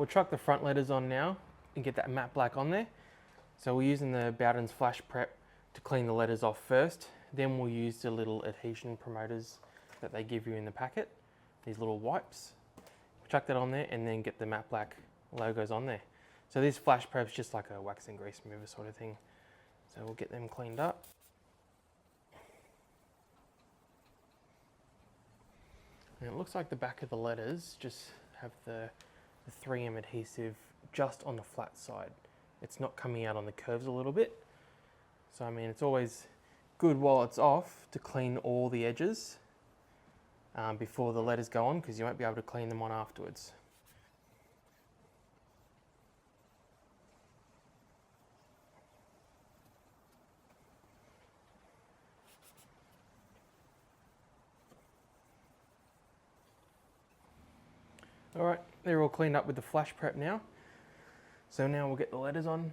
we'll chuck the front letters on now and get that matte black on there. So we're using the Bowden's Flash Prep to clean the letters off first. Then we'll use the little adhesion promoters that they give you in the packet, these little wipes. Chuck that on there and then get the matte black logos on there. So this Flash Prep's just like a wax and grease remover sort of thing. So we'll get them cleaned up. And it looks like the back of the letters just have the 3M adhesive just on the flat side. It's not coming out on the curves a little bit. So I mean, it's always good while it's off to clean all the edges before the letters go on, because you won't be able to clean them on afterwards. All right, they're all cleaned up with the Flash Prep now. So now we'll get the letters on.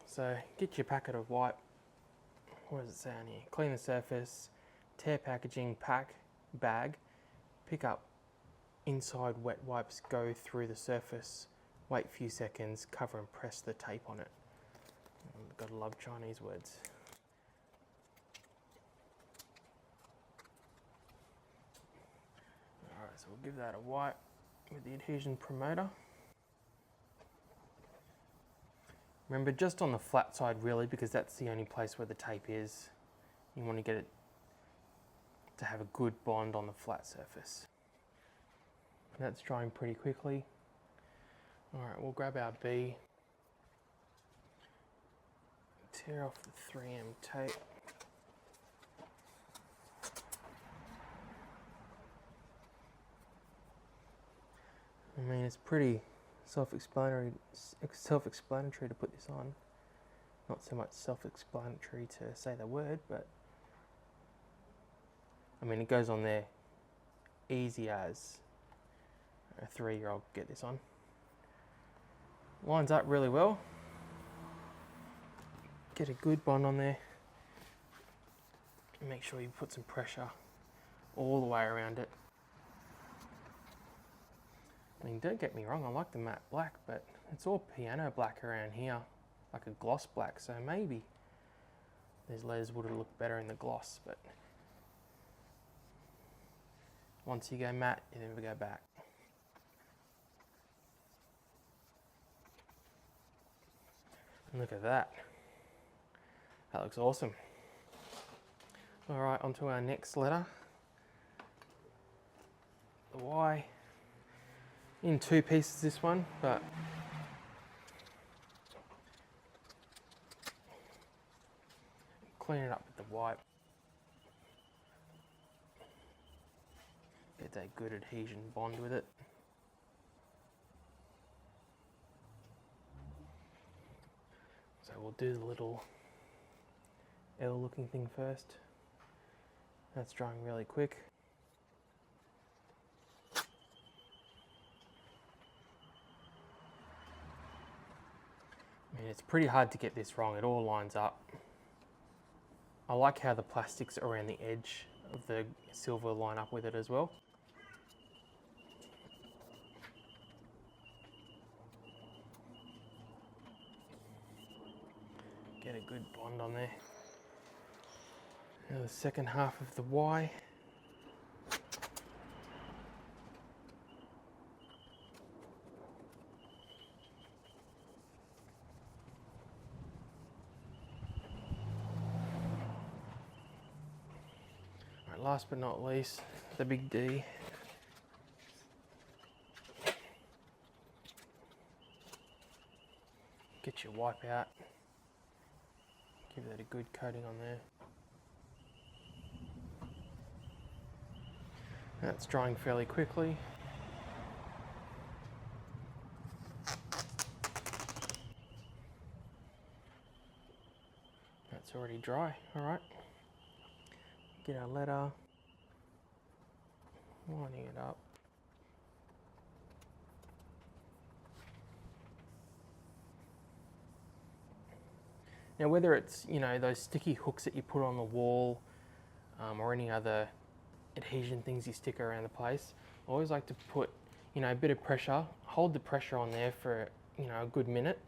So get your packet of wipe. What does it say on here? Clean the surface, tear packaging, pack, bag, pick up inside wet wipes, go through the surface, wait a few seconds, cover and press the tape on it. Gotta love Chinese words. Alright, so we'll give that a wipe with the adhesion promoter. Remember, just on the flat side really, because that's the only place where the tape is. You want to get it to have a good bond on the flat surface. That's drying pretty quickly. Alright, we'll grab our B, tear off the 3M tape. I mean, it's pretty self-explanatory to put this on. Not so much self-explanatory to say the word, but I mean, it goes on there easy as a 3-year-old could get this on. Lines up really well. Get a good bond on there. Make sure you put some pressure all the way around it. I mean, don't get me wrong, I like the matte black, but it's all piano black around here, like a gloss black, so maybe these letters would have looked better in the gloss, but once you go matte, you never go back. And look at that. That looks awesome. All right, on to our next letter. The Y. In 2 pieces this one, but clean it up with the wipe. Get that good adhesion bond with it. So we'll do the little L looking thing first. That's drying really quick. I mean, it's pretty hard to get this wrong. It all lines up. I like how the plastics around the edge of the silver line up with it as well. Get a good bond on there. Now the second half of the Y. Last but not least, the big D. Get your wipe out. Give that a good coating on there. That's drying fairly quickly. That's already dry, all right. Get our letter, lining it up. Now whether it's, you know, those sticky hooks that you put on the wall or any other adhesion things you stick around the place, I always like to put, you know, a bit of pressure, hold the pressure on there for, you know, a good minute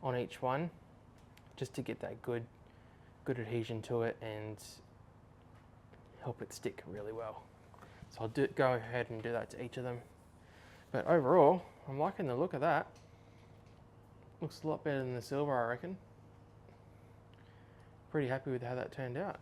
on each one, just to get that good adhesion to it and help it stick really well. So I'll go ahead and do that to each of them. But overall, I'm liking the look of that. Looks a lot better than the silver, I reckon. Pretty happy with how that turned out.